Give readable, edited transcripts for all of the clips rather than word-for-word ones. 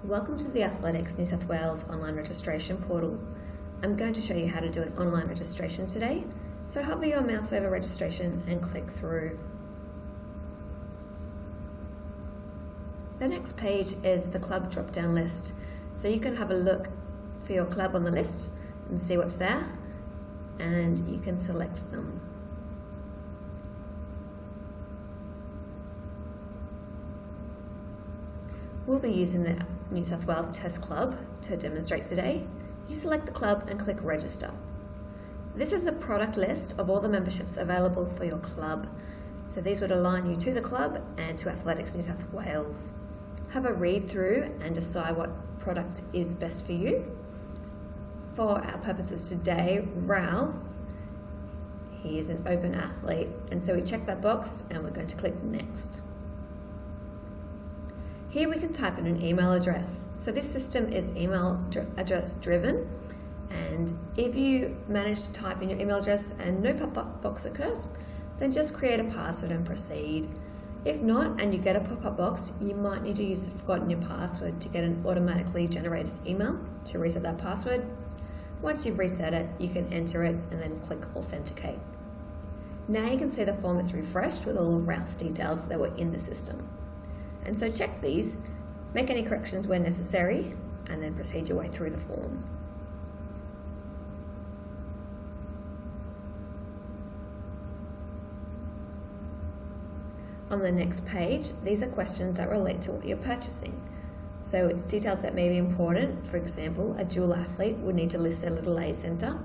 Welcome to the Athletics New South Wales online registration portal. I'm going to show you how to do an online registration today, so hover your mouse over registration and click through. The next page is the club drop-down list, so you can have a look for your club on the list and see what's there, and you can select them. We'll be using the New South Wales Test Club to demonstrate today. You select the club and click register. This is the product list of all the memberships available for your club. So these would align you to the club and to Athletics New South Wales. Have a read through and decide what product is best for you. For our purposes today, Ralph, he is an open athlete, and so we check that box and we're going to click next. Here we can type in an email address. So this system is email address driven, and if you manage to type in your email address and no pop-up box occurs, then just create a password and proceed. If not, and you get a pop-up box, you might need to use the forgotten your password to get an automatically generated email to reset that password. Once you've reset it, you can enter it and then click authenticate. Now you can see the form is refreshed with all of Ralph's details that were in the system. And so check these, make any corrections where necessary, and then proceed your way through the form. On the next page, these are questions that relate to what you're purchasing. So it's details that may be important. For example, a dual athlete would need to list their little A centre.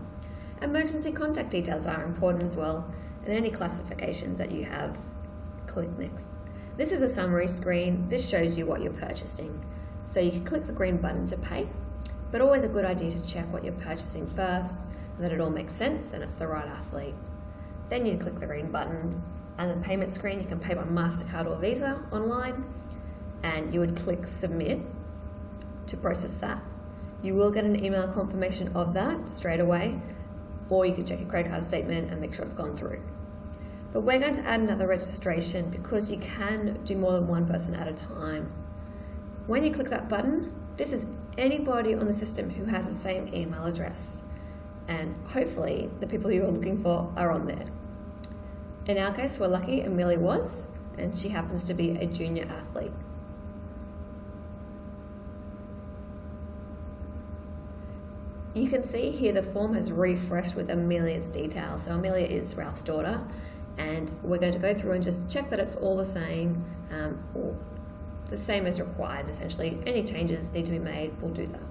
Emergency contact details are important as well, and any classifications that you have. Click next. This is a summary screen. This shows you what you're purchasing. So you can click the green button to pay, but always a good idea to check what you're purchasing first and that it all makes sense and it's the right athlete. Then you click the green button, and the payment screen, you can pay by MasterCard or Visa online, and you would click submit to process that. You will get an email confirmation of that straight away, or you can check your credit card statement and make sure it's gone through. But we're going to add another registration because you can do more than one person at a time. When you click that button, this is anybody on the system who has the same email address. And hopefully the people you're looking for are on there. In our case, we're lucky Amelia was, and she happens to be a junior athlete. You can see here the form has refreshed with Amelia's details. So Amelia is Ralph's daughter, and we're going to go through and just check that it's all the same, or the same as required essentially. Any changes need to be made, we'll do that.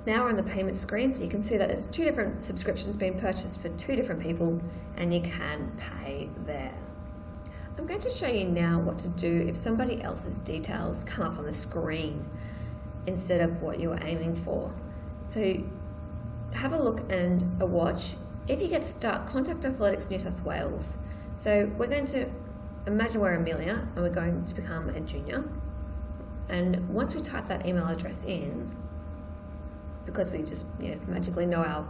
Now we're on the payment screen, so you can see that there's two different subscriptions being purchased for two different people, and you can pay there. I'm going to show you now what to do if somebody else's details come up on the screen instead of what you were aiming for. So have a look and a watch. If you get stuck, contact Athletics New South Wales. So we're going to imagine we're Amelia and we're going to become a junior. And once we type that email address in, because we just magically know our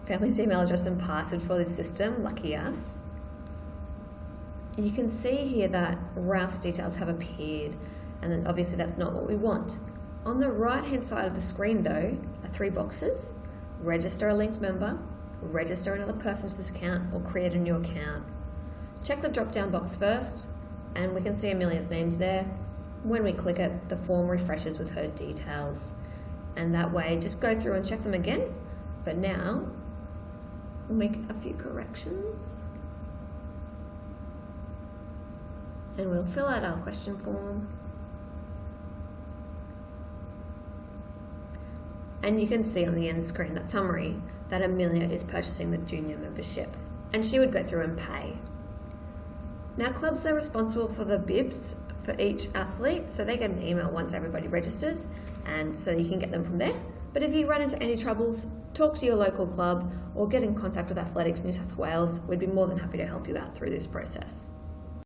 family's email address and password for this system, lucky us, you can see here that Ralph's details have appeared, and then obviously that's not what we want. On the right hand side of the screen though are three boxes: register a linked member, register another person to this account, or create a new account. Check the drop down box first, and we can see Amelia's name's there. When we click it, the form refreshes with her details, and that way just go through and check them again, but now we'll make a few corrections and we'll fill out our question form. And you can see on the end screen, that summary, that Amelia is purchasing the junior membership, and she would go through and pay. Now clubs are responsible for the bibs for each athlete, so they get an email once everybody registers, and so you can get them from there. But if you run into any troubles, talk to your local club or get in contact with Athletics New South Wales. We'd be more than happy to help you out through this process.